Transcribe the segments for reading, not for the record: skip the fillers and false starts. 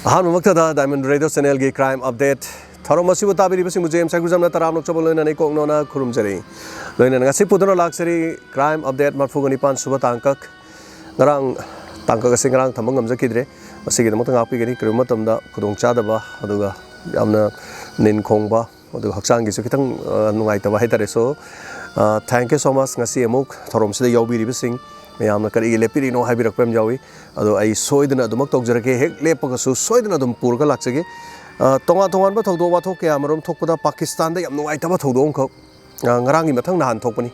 Ahmad diamond radio channel की crime update थरम ताबीबी GeM सैगुजम तराम नोचब लोना कोकनोना खुरुमजरी लोना पुदना लाक्सरी क्राइम अपडेट मरफुग निपान सुब तांकक ngarang tangkak ase ngarang thambang ngamjakidre masigi damak ngapigani krum matamda khudong chadaba aduga yamna nin khongba aduga hakchang gi su khitang nungai taba haitare so thank you so much ngasi amuk thorom sida yawbiri bising mayamna kari lepiri no haibirak pem jawi adu ai soidana adumak tokjarake hek lepaga su soidana adum purga lakchage tonga tongan ba thogdo wa thok kya marom thokpada Pakistan da yam nungai taba thogdong khok ngarang gi mathang nahan thokpani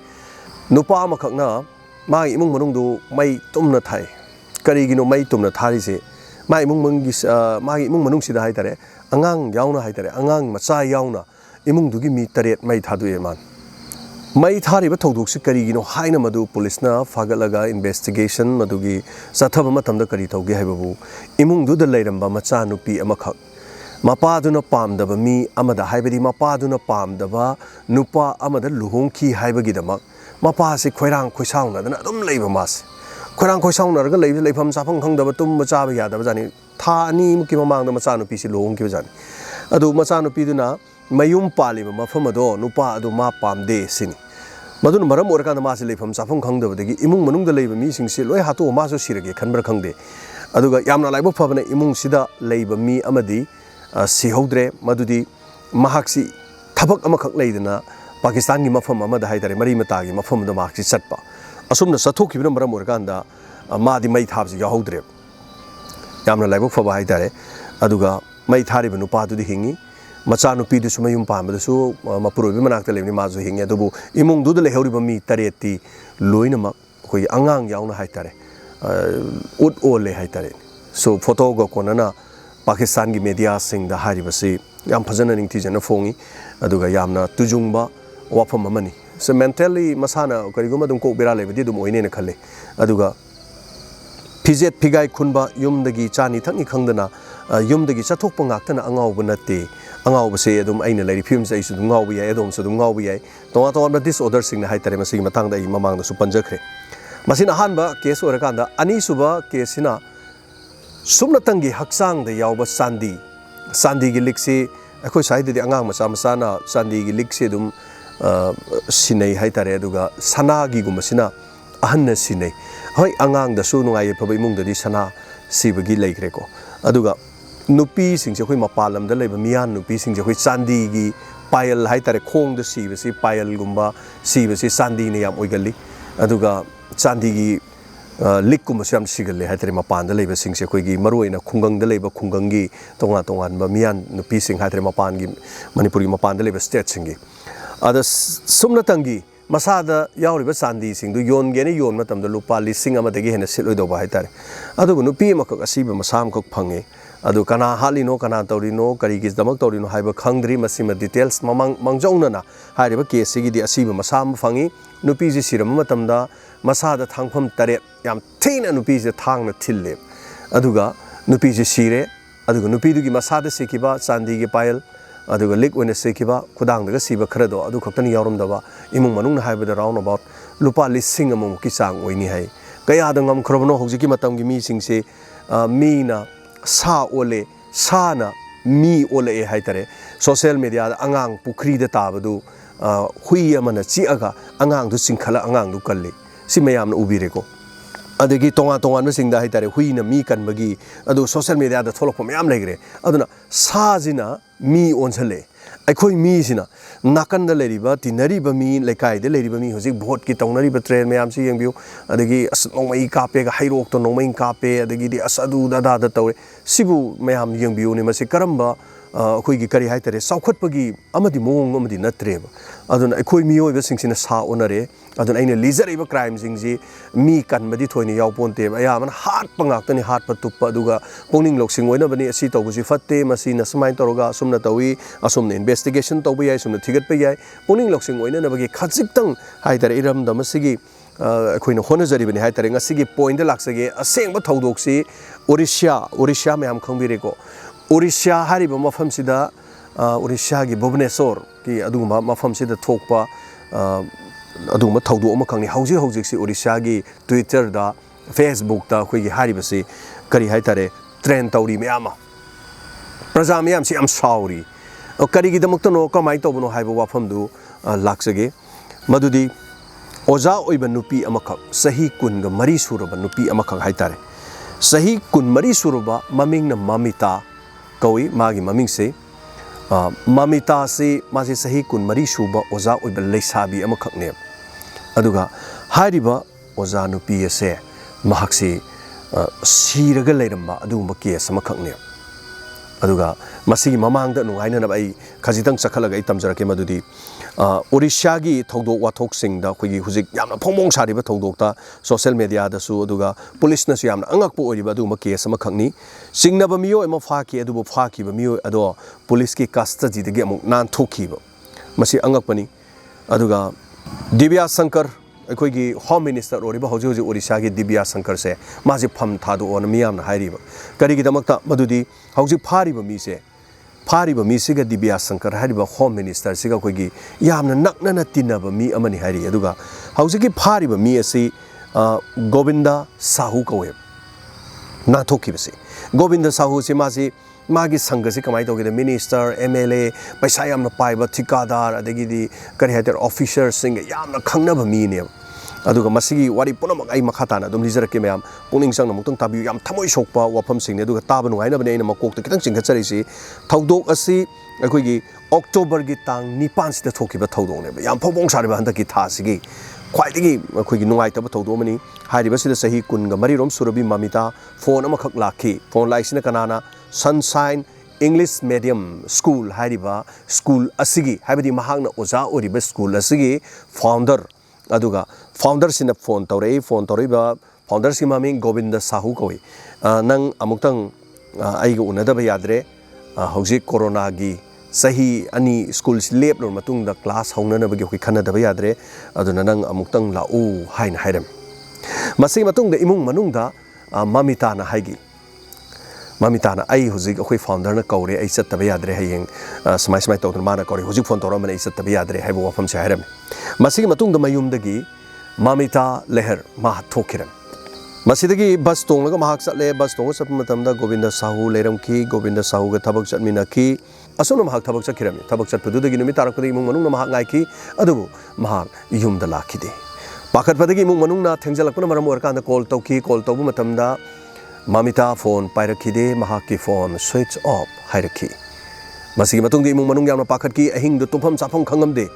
nupa ma khakna मा इमुंग मनुंग दो मई तुमना Thai करीगिनो मई तुमना थारी से मा इमुंग मंगी मा इमुंग मनुंग सिदा high तारे अंगांग यावना high तारे अंगांग मचा यावना इमुंग दुगी मी तरेट मई थादुए मान मई थारी बा थौदुक से करीगिनो हाइना मदु पुलिस ना फागलगा इन्वेस्टिगेशन मदुगी सथब मतमदा करी थौगे हाइबबु इमुंग दुदा लैरंबा मचा नुपी अमखक मपादुना पामदबा मी अमदा हाइबदी मपादुना पामदबा नुपा अमदा लुहोंखी हाइबगिदमक मपासे खोइरांग खोइसाउनदना अदुम लैबा मास खोइरांग खोइसाउनरगा लैफम चाफम खंगदबा तुम चाबा यादबा जानि था अनि मुकि ममांगदा मचानुपीसि लोंगिबा जानि अदु मचानुपीदुना मयुम पालिबा मफम अदो नुपा अदु मा पामदे सिनि मदुन मरम ओरकांदा मासे लैफम चाफम खंगदबदगी इमुंग मनुंगदा लैबा मिसिंगसे लोय हातो मासो सिरगे खनब्रा खंगदे अदुगा यामना लाइबा फबना इमुंग सिदा लैबा मी अमदी सिहौद्रे मदुदी महाक्सी थबक अमखक लैदना पाकिस्तान की मफम अमद हाइतारे मरी मतागी मफम द मार्क्सी चटपा असुमना सथोखिबना मरम ओरकांदा मादी मई थाबसे याहौद्रे यामना लाइबक फबा हाइतारे अदुगा मई थारिबा नुपादुदी हिंगी मचा नुपीदुसु मयुम पामदुसु मपुरोबि मनाक्ता लेबनि माजु हिंगे अदुबु इमुंग दुद लेहौरिबा मी तरेती लोइनमक कोई अंगांग यावना हाइतारे उट ओले हाइतारे सो फोटो गो कोनना पाकिस्तान की मीडिया सिंग द हारिबसि याम फजना निंगथिजना फोंगी अदुगा यामना तुजुंगबा वाफम अमनी सो मेंटली मसाना करिगुम अदुम को बेरा लेबदि दुम ओइने न खले अदुगा फिजेट फिगाई खुनबा युमदगी चानी थंगि खंगदना युमदगी चथोकपा ngaktana angawba natte angawbase adum aina lairi film sai su ngawba yai adum su ngawba yai tonga tonga disorder sing na haitare masigi matangda I mamangda su panjakhre masina hanba case orakanda ani suba case sina sumna tangi haksang da yawba sandi gi likse akhoi saide di angang macha macha na sandi gi likse dum sinai haitare aduga sana gi gumasina ahanna sinai hoi angang da su nungai phabai mung da di sana sibagi laikre ko aduga nupi singse khoi mapalam da leiba miyan nupi singse khoi sandi gi payal haitare khong da sibasi payal gumba sibasi sandi ne yam oigali aduga sandi gi लिक्कुम से सिगले हाइतरे मपान लेब सिंसे कोई मरुइना खुंगंग लेब खुंगंगी तोंगा तोंगान मियान नुपी सिंग हाइतरे मपान की मणिपुर की मपान लेब state सिंगी अद सुमना तंगी मसादा यावरिबा चांदी सिंग दु योनगेने योन मतम the लुपा लिसिंग अमदगी हेन सिलोइदोबा हाइतारे अदुगु नुपी मकक असिबा मसाम कक फंगे अदु कना हालिनो कना तौरिनो करिगि दमक तौरिनो हाइबा खंगद्रि मसिमा डिटेल्स ममंग मंगजौनना हाइरिबा केस सिगिदि असिबा मसाम फंगी नुपी जि सिरम मतमदा मसादा थांगफम तरे याम थेना नुपी जे थांगना थिल्ले अदुगा नुपी जे सिरे अदुगा नुपी दुगी मसादा सिकिबा चांदी गे पायल अदुगा लिक ओइना सिकिबा खुदांगदगा सिबा खरदो अदु खक्तनि यावरमदबा इमुंग मनुंगना हाइबदा राउंड अबाउट लुपा लिसिंग अमु की चांग ओइनी हाइ कयादा ngam खरबनो हौजिकी मतमगी मी सिंगसे मीना सा ओले साना मी ओले हाइतरे सोशल मीडिया अंगांग पुखरी द ताबदु हुई अमना चिअगा अंगांग दु सिंखला अंगांग दु कल्ले सि मयामना उबिरेको अदगी तोंगा तोंगा न सिंगदा हाइतरे हुई न मी कनबगी अदु सोशल मीडिया द थोलक मयाम लेगरे अदुना साजिना मी ओनसले अखोई मी सिना नाकन द लेरिबा तिनरिबा मी लेकाय द लेरिबा मी होजिक भोट की तौनरिबा ट्रेन मयाम सि यंगबिउ अदगी अस नोंमई कापे गा हाइरोक तो नोंमई कापे अदगी दि असदु दादा द तौरे सिबु मयाम यंगबिउ ने मसे करम्बा अखोई करी हाइतरे साउखटपगी अमदि मोंग अमदि नत्रेब अदुना अखोई मियोइबा सिंगसिना सा ओनरे अदुना अइना लीजरेबा क्राइम सिंगजी मी कनबदि थोइनि यावपोनते अयामन हाट पंगाक्तनि हाट पतुप अदुगा पोनिंग लोक्सिंग ओइनबनि असि तौबसि फत्ते मसिना समाइन तौरगा असुमना तौई असुमना इन्वेस्टिगेशन तौबा याय सुमना थिगतपा याय पोनिंग लोक्सिंग ओइननबगी खजिक्तंग हाइतरे इरमदमसिगी अखोइना होनजरिबनि हाइतरे ngasiगी पॉइंट लाक्सगे असेंग थौदोक्सि ओडिशा मयाम खंबिरेको ओडिशा हारिबा मफमसिदा ओडिशा की भुवनेश्वर की अदुगुमा मफमसिदा थोकपा अदुगुमा थौदो अमा खंगनि हौजिक ओडिशा की ट्विटर दा फेसबुक दा अखोइगी हारिबसि करी हाइतारे ट्रेंड तौरी मयाम प्रजा मैम से साउरी करीगीदमक्तनो कमाई तौबनो हाइबो वाफमदु लाक्सगे मदुदी ओजा ओइबा नुपी अमखक सही कुनगा मरी सुरबा नुपी अमखक हाइतारे सही कुन मरी सुरबा ममिंगना ममिता कौई मागी ममिंग से ममिता से मासे सही कुन मरी सुबा ओजा ओइबा लेसाबी अमखकने अदुगा हारिबा ओजा नुपी से महकसे सीरगा लेरंबा अदुगुंबा केस अमखकने अदुगा मसीगी ममांग दा नुंगाइनब आई खजितंग चखलग आई तमजरके मदुदी ओडिशा की थौदोक वाथोकसिंग दा अखोगी हुजिक यामना फोंगमोंग सारिबा थौदोकता सोशल मीडिया दसु अदुगा पुलिस नसु यामना अंगकपो ओरिबा अदुगुंबा केस अमा खंगनी सिंगनबा मियो एमा फाकी अदुबो फाकीबा मियो अदो पुलिस की कस्टडी दगे अमुक नानथोखीबा मसी अंगकपनी अदुगा दिव्या शंकर अखोगी होम मिनिस्टर ओरिबा हौजी हौजी ओडिशा की दिव्या शंकर से माजे फम थादोन मियामना हाइरिबा करिगिदमक्ता मदुदी हौजी फारिबा मीसे फारिबा मीसिगा दिव्या शंकर हारिबा होम मिनिस्टर सिगा अखोगी यामना नकनना तिन्नबा मी अमनि हाइरि अदुगा हौजिकी फारिबा मी असि गोविंदा साहू कौवे नाथोखीबसे गोविंदा साहू से मासे मागी संघ से कमाई तौगे मिनिस्टर MLA पैसा यामना पाइबा ठिकादार अदगिदी करि हाइतर ऑफिसर सिंग यामना खंगनबा मीने अदुगा मसिगी वारी पुनमक आई मखाताना दुम लिजरके मैम पुनिंग संग मुक्तंग ताबी याम थमोय सोकपा वाफम सिंगने अदुगा ताब नुगाइनबने एना मकोकता खितंग चिंगचरिसि थौदोक असि अखोगी अक्टोबर की तांग 9 सिदा थोकिबा थौदोकने याम फोबोंग सारिबा हंदकी थासिगी ख्वाइदगी अखोगी नुगाइतबा थौदोमनि हारिबसिदा सही कुनगा मरिरोम सुरबी ममिता फोन अमखक लाखी फोन लाइसिना कनाना सनशाइन इंग्लिश मीडियम स्कूल हारिबा स्कूल असिगी हाइबदी महांगना ओजा ओरिबा स्कूल असिगी फाउंडर अदुगा फाउंडर सिना फोन तौरेबा फाउंडर की ममिंग गोविंद साहू कौई नंग अमुक्तंग आइगा उनदबा याद्रे हौजिक कोरोना की सही अनि स्कूल लेप लो मतुंगदा क्लास हौननबगी होई खनदबा याद्रे अदुना नंग अमुक्तंग लाउ हाइन हाइरम मसी मतुंगदा इमुंग मनुंगदा ममिताना हाइगी ममिताना आई हुजिक अखोई फाउंडर न कौरे आई चत्तबा याद्रे हयेंग समाय समाय तौदन माना कौरे हुजिक फोन तौरम आई चत्तबा याद्रे हाइबो वफम से हाइरम मसी मतुंगदा मयुमदगी ममिता लेहर मा थोखिरम मसीदगी बस तोंगलगा महाक चले बस तोंग चप मतमदा गोविंद साहू लेरमकी गोविंद साहू गा थबक चटमिनकी असोना महाक थबक चखिरमी थबक चटपदुदगी नुमि तारकदगी इमुंग मनुंगना महाक गायकी अदुबु महाक युमदा लाखिदे पाखतपदगी इमुंग मनुंगना थेंजलकपना मरम ओरकांदा कॉल तौबु मतमदा ममिता फोन पाइरखिदे महाकी फोन स्विच ऑफ हाइरखी मसीगी मतुंगदी इमुंग मनुंग यामना पाखतकी अहिंग तुफम चाफम खंगमदे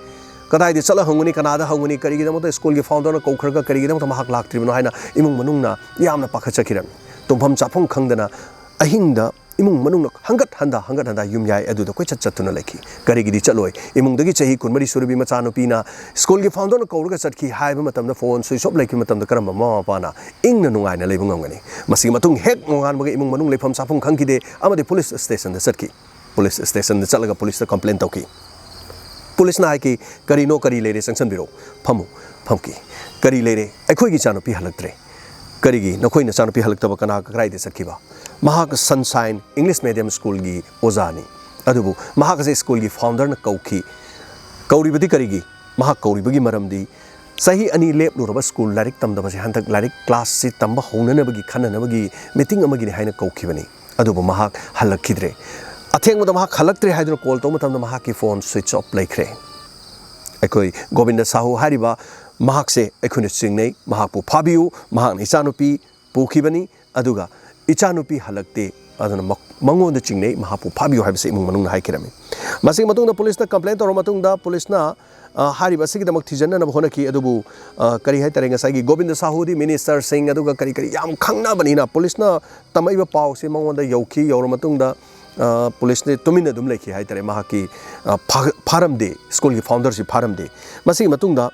कदाई चल हंगुनी कनादा हंगुनी करीगिदमत स्कूल की फाउंडर कौखरगा करीगिदमत महाक लाक्त्रिबनो हाइना इमुंग मनुंगना यामना पाखचखिरम तुफम चाफम खंगदना अहिंगदा इमुंग मनुंगना हंगत हंदा युम याय अदुदा कोइ चत्तुना लेखी करीगिदी चलोय इमुंगदगी चही कुनमरी सुरबी मचानुपीना स्कूल की फाउंडर कौरगा चटखी हाइबा मतमदा फोन स्विच ऑफ लेखी मतमदा करम ममापाना इंगना नुंगाइना लेबु ngamgani मसी मतुंग हेक नोंगान बगे इमुंग मनुंग लेफम चाफम खंगखिदे अमदे पुलिस स्टेशन दा चटखी पुलिस स्टेशन दा चलगा पुलिस दा कंप्लेंट तौकी पुलिस ना कि करीनो करी लेरे संसन बिरो फमु फमकी करी लेरे अखोई चानुपी हलक्त्रे करीगी नखोई चानुपी हलक्तब कना कराइदे सखिबा महाक सनशाइन इंग्लिश मीडियम स्कूल की ओजानी अदुबु महाक से स्कूल की फाउंडर न कौखी कौरिबदी करीगी महाक कौरिबगी मरमदी सही अनि लेप लुरबा स्कूल लारिक तमदबसे हंतक लारिक क्लास से तंबा हौननबगी खननबगी मीटिंग अमगी हाइना कौखिबनी अदुबु महाक हलक्खिद्रे अथेंगमदा महाक हलक्त्रे हाइदुना कॉल तौ मतमदा महाकी फोन स्विच ऑफ लेख्रे अखोई गोविंद साहू हारिबा महाक से अखोइना चिंगनै महाकपु फाबियु महाक इचानुपी पुखिबनी अदुगा इचानुपी हलक्ते अदुना मंगोंदा चिंगनै महाकपु फाबियु हाइबसे इमुंग मनुंगना हाइकिरमी मसी मतुंगदा पुलिसना कंप्लेंट तौर मतुंगदा पुलिसना हारिबा सिगिदमक थिजन्नब होनकी अदुबु करी हाइ तरे ngसागी गोविंद साहूदी मिनिस्टर सिंग अदुगा करी करी याम खंगनाबनीना पुलिसना तमैबा पाव से मंगोंदा यौखी यौर मतुंगदा पुलिस ने तुमिन दुम लेखी हाइ तरे महाकी फारम दे स्कूल की फाउंडर से फारम दे मसी मतुंगदा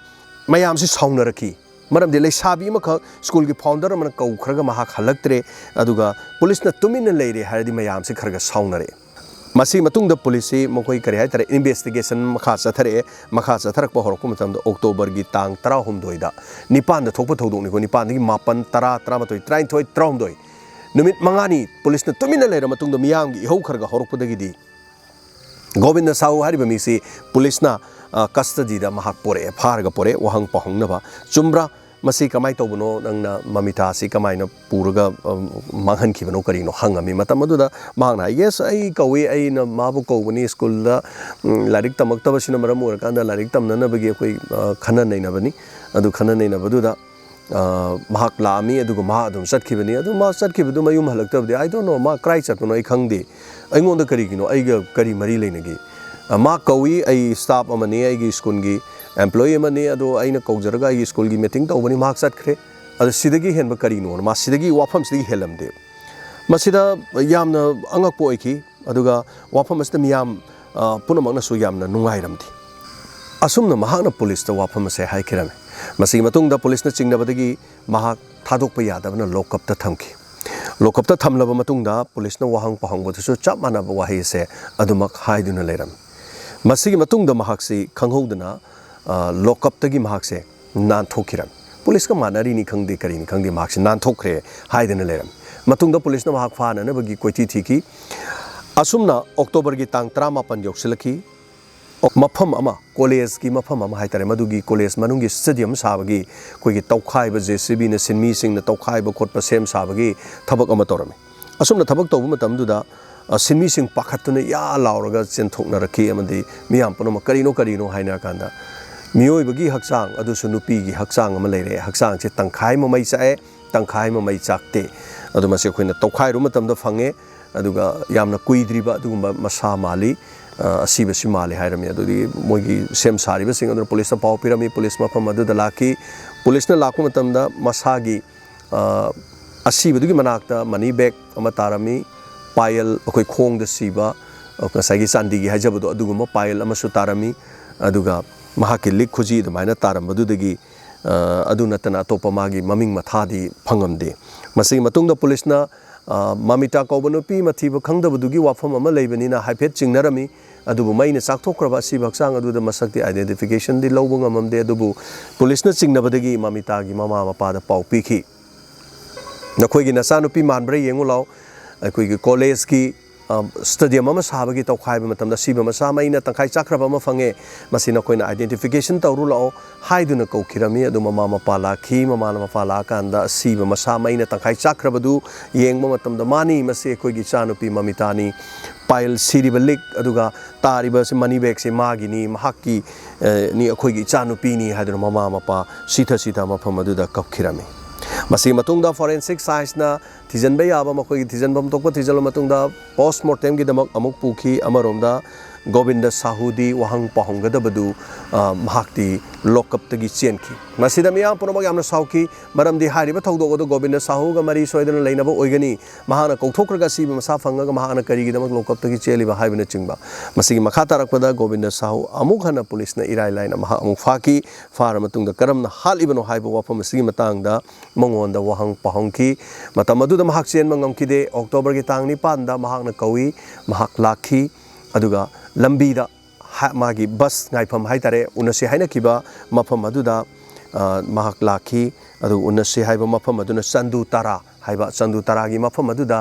मयाम से साउनरखी मरम दे लेसाबी अमखक स्कूल की फाउंडर मन कौखरगा महाक हलक्त्रे अदुगा पुलिस न तुमिन लेरे हारदी मयाम से खरगा साउनरे मसी मतुंगदा पुलिस से मकोई करे हाइ तरे इन्वेस्टिगेशन मखा चथरक होरक मतमदा अक्टोबर की तांग 13 दा निपान दा थोप थौदोंनिको निपान दगी 9 10 13 39 39 नुमित मंगानी पुलिस ने तुमिन लेर मतुंगदा मियांग इहौ खरगा होरकपदगिदी गोविंद साहू हारिबा मिसे पुलिस ना कस्टडी दा महाक पोरे फारगा पोरे वहंग पहंगनबा चुम्ब्रा masi kamai tawbano nangna mamita si kamai na puraga manghan kibano karino hangami matam aduda mangna yes ai kawi ai na mabu kawbani school da larik tamakta basina maram urakanda larik tamna na bagi koi khana nei na bani adu khana nei na baduda mahak lami aduga ma adum satkibani adu ma satkibadu mayum halaktabdi I don't know ma cry chatno ai khangde ai ngonda kari gino ai ga kari mari leinagi ma kawi ai staff amani ai gi school gi employee amani ado ai na kaujaraga ai school gi meeting tawbani mahak satkre adu sidagi henba kari no ma sidagi wafam sidagi helamde masida yamna angakpo aiki aduga wafam asda miyam punamakna su yamna nungairamdi asumna mahakna police ta wafam ase haikirame masigi matungda police na chingnabadagi mahak thadokpa yadabana lockup ta thamki lockup ta thamlaba matungda police na wahang pahangbodasu chap manaba wahi se adumak haiduna leiram masigi matungda mahak si khanghodana lockup tagi mahak se nan thokiram police ka manari ni khangde kari ni khangde mahak se nan thokre haidana leiram matungda police na mahak phana na bagi koiti thiki asumna october gi tang 38 yoksilaki mafam ama college ki mafam ama haitare madugi college manungi stadium sabagi koigi tawkhaiba JCB na sinmi sing na tawkhaiba khotpa sem sabagi thabak ama torame asumna thabak tawbu matamduda sinmi sing pakhatuna ya lauraga chenthokna rakhi amadi miyam panoma karino haina kanda miyoi bagi haksang adu sunupi gi haksang ama leire haksang che tangkhai mamai chae tangkhai mamai chakte adu mase khoina tawkhai ru matamda phange aduga yamna kuidriba adugumba masa mali asiba simali hairami adudi moigi sem sariba sing aduna police pau pirami police mafam adu dalaki police na lakku matamda masagi asiba dugi manakta money bag ama tarami pile akoi khong da siba kasagi sandi gi hajabadu aduguma pile ama su tarami aduga mahaki lik khuji dumaina taram badudagi adu natana topa magi maming mathadi phangamde masigi matungda police na mamita kaubanupi mathiba khangdabudugi wafam ama leibanina haiphet chingnarami adubu maina chakthokraba si baksang aduda masakti identification di lawba ngamamde adubu police na chingnabadagi mamita gi mama mapa da pau pikhi nakhoi gi nasanupi manbre yengu law akoi gi college ki stadium ama sabagi tawkhaiba matamda siba masa maina tangkhai chakraba ma phange masina koina identification tawru lao haiduna kokhirami adu mama mapa lakhi mama mapa la kanda siba masa maina tangkhai chakrabadu yengma matamda mani mase koi gi chanupi mamitani pile siribalik aduga tariba se money bag se magini mahaki ni akoi gi chanupi ni haiduna mama mapa sitha mafam aduda kokhirami masi matungda forensic science na thijanba yaba makoi thijanbam tokpa thijalo matungda post mortem gi damak amuk pukhi amaromda Govinda Sahudi wahang pahonggadabadu mahakti lockup tagi chenki masida miyam punomag amna sauki maramdi hariba thogdogodo Govinda Sahu ga mari soidana leinaba oigani mahana kauthokraga siba masa fangaga mahana karigi damak lockup tagi cheliba haibina chingba masigi makha tarakpada Govinda Sahu amuk hana police na irai laina maha amuk faki fara matungda karamna halibano haiba wafam masigi matangda mongonda wahang pahongki matamaduda mahak chen mangamkide October gi tang 9 da mahakna kawi mahak lakhi aduga lambida magi bus ngaifam haitare unase haina kiba mafam aduda mahak lakhi adu unase haiba mafam aduna sandu tara haiba sandu tara gi mafam aduda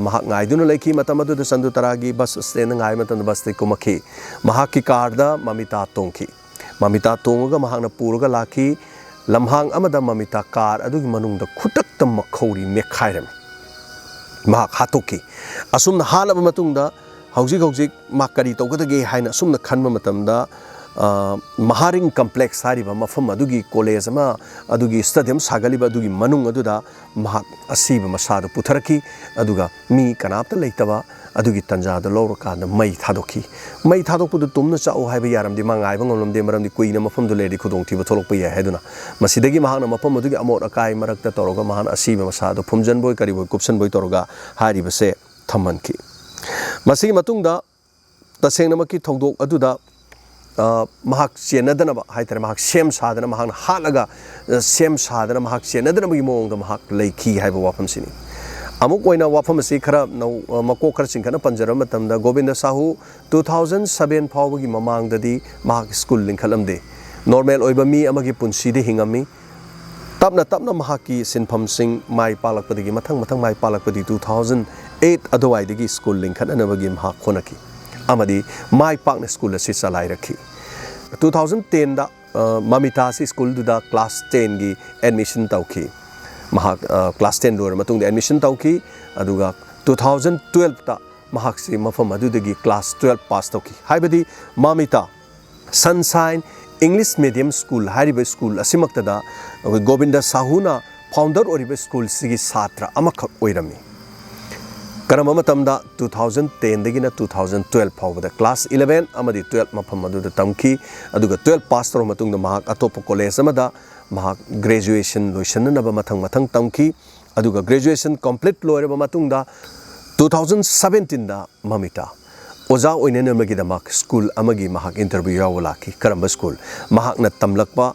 mahak ngaiduna leiki matam aduda sandu tara gi bus stand ngai matam bus te kumakhi mahak ki car da mamita tonga mahakna puruga lakhi lamhang amada mamita car adugi manungda khutakta makhauri mekhairam mahak hatoki asumna halaba matungda hauzik makari tawgadage haina sumna khanba matamda maharing complex hariba mafam adugi college ama adugi stadium sagaliba adugi manung aduda mahak asiba masada putharaki aduga mi kanapta leitaba adugi tanjada lawrakanda mai thadokpudu tumna chau haiba yaramdi mangai bangolomde maramdi kuina mafam du ledi khudong thiba tholokpa ya heduna masidagi mahana mafam adugi amot akai marakta toroga mahan asiba masada phumjan boy kari boy kupsan boy toroga hariba se thamanki masigi matungda tasengnamakki thongdok aduda mahak chenadana haitare mahak sem sadana mahak halaga sem sadana mahak chenadana magi mongda mahak leiki haiba wafam sini amuk oina wafam si khara mako khara singkhana panjara matamda Govinda Sahu 2007 phawgi mamangdadi mahak school linkhalamde normal oiba mi amagi punsi de hingami tapna mahaki sinpham sing mai palakpadagi mathang mai palakpadi 2008 adwaidagi school linkhanabagi mahak khonaki amadi mai pakna school asi salai rakhi 2010 da mamita si school duda class 10 gi admission tauki mahak class 10 lor matung de admission tauki aduga 2012 ta mahak si mafam adudagi class 12 pass tauki haibadi mamita Sunshine English Medium School hariba school asimaktada Govinda Sahuna founder oriba school sigi satra amakak oirami karama matamda 2010 dagina 2012 phawbada class 11 amadi 12 mafam aduda tamki aduga 12 pass toro matungda mahak atopa college amada mahak graduation loisanna ba mathang tamki aduga graduation complete loiraba matungda 2017 da mamita oza oinena magi da mak school amagi mahak interview yawlaki karamba school mahak na tamlakpa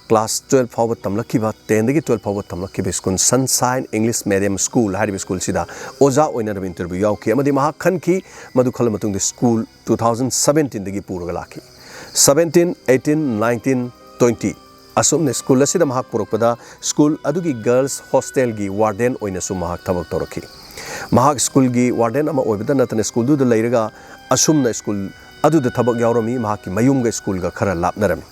class 12 phawba tamlaki ba 10 dagi 12 phawba tamlaki ba school Sunshine English Medium School hariba school sida oza oinena interview yawki amadi mahak khanki madu khala matung de school 2017 dagi puraga laki 17 18 19 20 asumne school asida mahak purokpada school adugi girls hostel gi warden oina su mahak thabak toraki mahak school gi warden ama oibada natane school du leiraga asumna school adu da thabak yawrami mahak ki mayum ga school ga khara lapnarami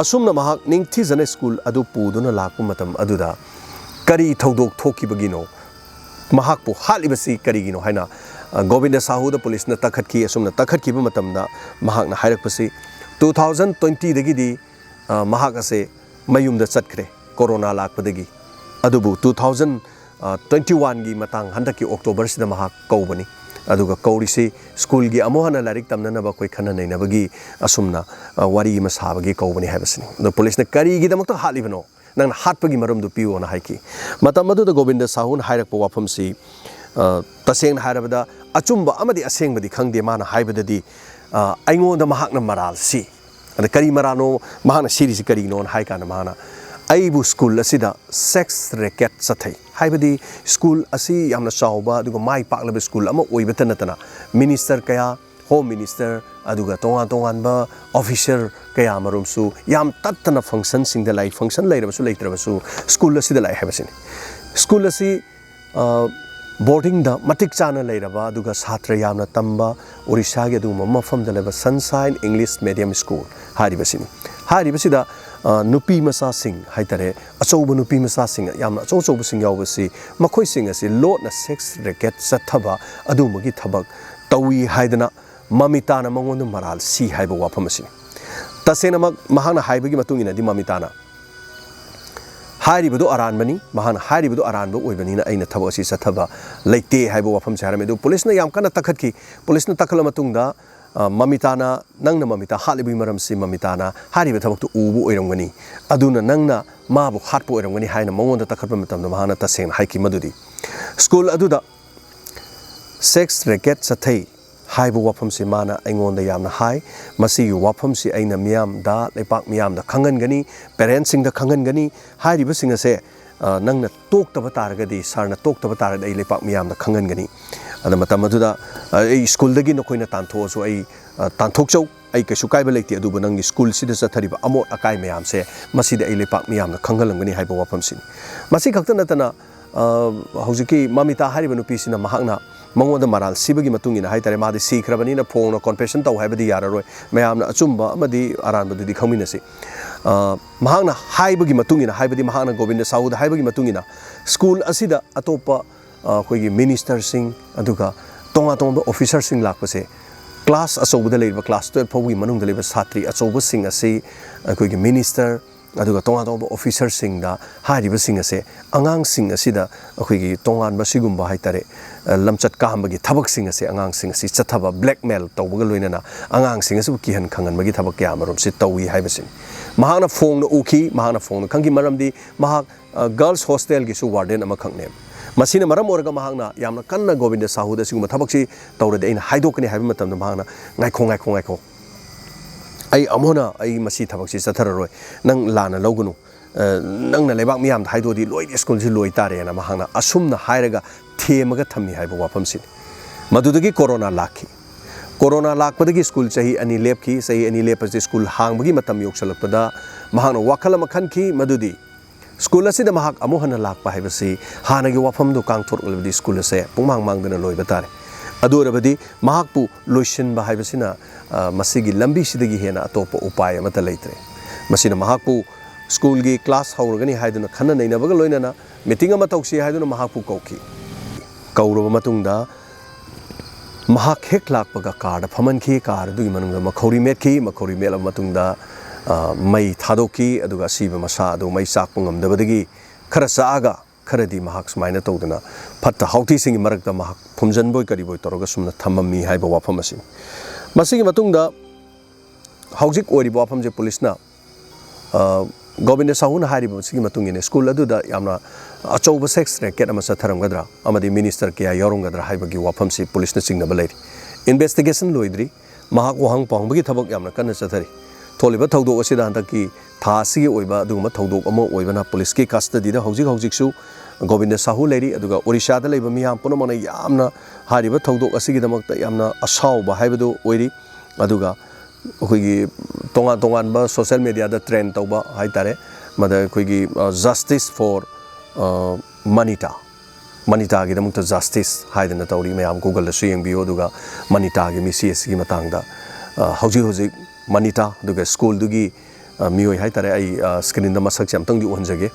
asumna mahak ningthi jane school adu puduna lakpu matam adu da kari thodok thoki bagino mahak pu halibasi kari gino haina Govinda Sahu da police na takhat ki asumna takhat ki ba matam da mahak na hairak pasi 2020 dagi di mahak ase mayum da chatkre corona lakpadagi adubu 2021 gi matang handaki October sida mahak kaubani aduga kaurisi school gi amohana larik tamna ba koi khana nei na bagi asumna wari ma sabagi kaubani habasini the police na kari gi damak to halibano nang hatpagi marum du piwo na haiki matam adu da Govinda Sahun hairak pa wafam si taseng harabada achumba amadi aseng badi khangde mana haibadadi aingo da mahak na maral si ada kari marano mahana series kari non hai kana mahana aibu school asida sex racket sathai haibadi school asi yamna chawba aduga mai paklaba school ama oibata natana minister kaya home minister aduga tongan ba officer kaya marumsu yam tattana function sing the light function lairabasu leitrabasu school asida lai habasini school asi boarding da matik chana leiraba aduga satra yamna tamba Orissa ge du mafam da leba Sunshine English Medium School haribasida nupi masa sing haitare achouba nupi masa sing yamna achouba sing yawbasi makhoi sing asi lot na sex racket sathaba adumagi thabak tawi haidana mamita na mangon maral si haiba wafam asi tasena mahana haibagi matungina di mamita na हारिबदो अरानबनी महान हारिबदो अरानबो ओइबनीना आइना थबक असि सथबा लेते हाइबो वफम सारमे दु police न याम कना तखतकी police न तखल मतुंगदा ममिताना नंगना ममिता हालिबि मरम सि ममिताना हारिबे थबक तु उबु ओइरंगनी अदुना नंगना माबु हाटपो ओइरंगनी हाइना मंगोंदा तखतब मतमदा महाना तसेन हाइकी मदुदी स्कूल अदुदा सेक्स रैकेट सथै हाइबो वफम सि माना आइंगोंदा यामना हाइ मसि वफम सि आइना मियाम दा लेपाक मियाम दा खंगनगनी पेरेंट्स सिंग दा खंगनगनी हारिबो सिंग से नंगना तोक्तब तारगदी सरना तोक्तब तारगदी लेपाक मियाम दा खंगनगनी अदा मतम अदुदा ए स्कूल दगी नखोइना तांथोसु आई तांथोकचौ आई कछु काइबा लेति अदुबो नंगी स्कूल सिदा चथरिबा अमोट अकाइ मियाम से मसिदा आई लेपाक मियाम दा खंगलंगनी हाइबो वफम सि मसि खक्ता नतना हौजिकी ममिता हारिबो नुपिसिना महाकना मंगोंदा मराल सिबगी मतुंगिना हाइतारे मादि सिख्रबनिना फोंगना कन्फेशन तौ हाइबदी याररोय मयामना अचुंबा अमदी अरानबदुदि खमिनसि महाकना हाइबगी मतुंगिना हाइबदी महाकना गोविंद साहुदा हाइबगी मतुंगिना स्कूल असिदा अतोपा अखोइगी मिनिस्टर सिंग अदुगा तोंगा तोंबा ऑफिसर सिंग लाकपसे क्लास अचौबदा लेबा क्लास 12 फाउगी मनुंगदा लेबा छात्री अचौबा सिंग असि अखोइगी मिनिस्टर अदुगा तोंगा तोंबा ऑफिसर सिंग दा हारिबा सिंग असे अंगांग सिंग असिदा अखोइगी तोंगान बसिगुंबा हाइतारे लमचत काहमगी थबक सिंग असे अंगांग सिंग असि चथबा ब्लैकमेल तौबगा लोइनना अंगांग सिंग असु किहन खंगनमगी थबक क्या मरुम सि तौई हाइबसिन महाना फोंगना उखी महाना फोंगना खंगी मरमदी महा गर्ल्स हॉस्टल गिसु वार्डन अमा खंगने मसिना मरम ओरगा महाना यामना कन्ना गोविंद साहुदा सिगुम थबकसि तौरदे इन हाइदोकनी हाइबा मतमदा महाना गायखो आई अमोना आई मसी थबकसि चथररोय नंग लाना लौगनु नंगना लेबाक मियाम हाइदोदि लोइ स्कूल सि लोइ तारेना महाना असुमना हाइरगा थेमगा थम्मी हाइबा वाफमसि मदुदगी कोरोना लाखी कोरोना लाखपदगी स्कूल सही अनि लेपखी सही अनि लेपसि स्कूल हांगबगी मतम योक्सलपदा महाना वाखल मखनखी मदुदी स्कूल असिदा महाक अमोहना लाखपा हाइबसि हानगी वाफमदु कांगथोरलबदी स्कूल से पुंगमांग मांगदना लोइबा तारे अदुरबदी महाकपु लोइसिनबा हाइबसिना मसिगी लंबी सिदगी हेना अतोप उपाय अमता लैत्रे मसीना महाकु स्कूल की क्लास हौरगनी हाइदुना खन्ना नैनबग लोइनना मीटिंग अमा तौसी हाइदुना महाकु कौखी कौरब मतुंगदा महाक हेक लाकपगा कार फमनखी कार दुगी मनुंगदा मखौरी मेल मतुंगदा मई थादोकी अदुगा सीबा मसा अदु मई साकपा ngamdabadagi खरा सागा खरदी महाक सुमाइना तौदना फत्ता हाउती सिंगी मरकदा महाक फुमजनबोय करिबोय तौरगा सुमना थममी हाइबा वाफम असिन मसिगी मतुंगदा हौजिक ओरिबा वाफमजे पुलिसना गोविंद साहुना हारिबा मसिगी मतुंगिने स्कूल अदुदा यामना अचौबा सेक्स रैकेट अमा सथरमगदरा अमदि मिनिस्टर किया यारोंगदरा हाइबगी वाफमसि पुलिसना सिंगनबा लैरि इन्वेस्टिगेशन लोइद्रि महाक वहांग पांगबगी थबक यामना कन्ना चथरि थोलिबा थौदोक असिदा हंतकी थासिगी ओइबा अदुगमा थौदोक अमा ओइबना पुलिस की कस्टडीदा हौजिक गोविंद साहू लेरी अदुगा ओडिशादा लेबा मियाम पुनमना यामना हारिबा थौदोक असिगिदमकता यामना असाउबा हाइबदो ओइरि अदुगा अखोइगी तोंगान सोशल मीडिया दा ट्रेंड तौबा हाइतारे मदा अखोइगी जस्टिस फॉर मनीता की दमकता जस्टिस हाइदना तौरी मैम गूगल दसु येंबियो अदुगा मनीता की मिसीएस की मतंगदा हौजिक मनीता दुगा स्कूल दुगी मियोय हाइतारे आई स्क्रीन दा मसक चमतंगी ओहनजगे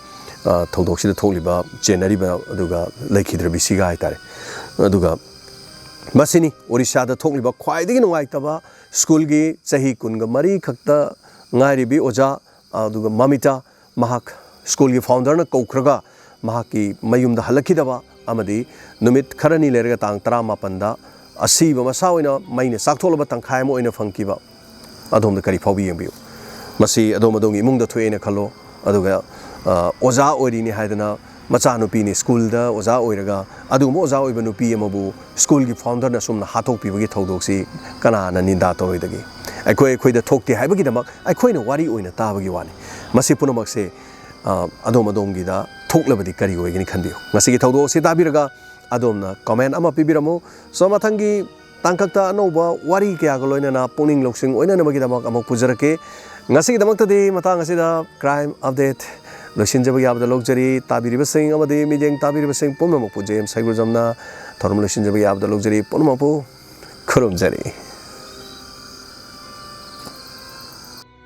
थौदोक्सिदा थोलिबा चेनरिबा अदुगा लेखिद्र बिसिगा हाइतारे अदुगा मसिनी ओडिशादा थोलिबा ख्वाइदगी नुंगाइतबा स्कूल की चाही कुनगा मरी खक्ता ngairibi oja aduga mamita mahak school ki founder na koukhraga mahaki mayumda halakidaba amadi numit kharani lerga tang 18 da asiba masa oina maine saktholaba tangkhai mo oina phangkiba adom da kari phawbi yembiu masi adom imung da thoena khalo aduga oja orini haidana macha nupi ni school da oja oiraga aduma oja oiba nupi amabu school ki founder na sumna hathok pibagi thaudoksi kana na ninda toroidagi अखोई दा थोकते हाइबगिदमक अखोइना वारी ओइना ताबगी वानी मसी पुनमकसे अदोम दा थोकलबदी करी ओइगनी खनबियो मसीगी थौदो से ताबिरगा अदोमना comment अमा पिबिरमो सो मथंगी तांकक्ता अनोबा वारी कयाग लोइना पुनिंग लोक्सिंग ओइना नमगिदमक अमक पुजरके ngasigidamakta matang asida crime update loisinjabagi abda logjari tabiribasing amadi mijeng tabiribasing pumnamak pujem saigurjamna thorum loisinjabagi abda logjari pumnamak pu khurumjari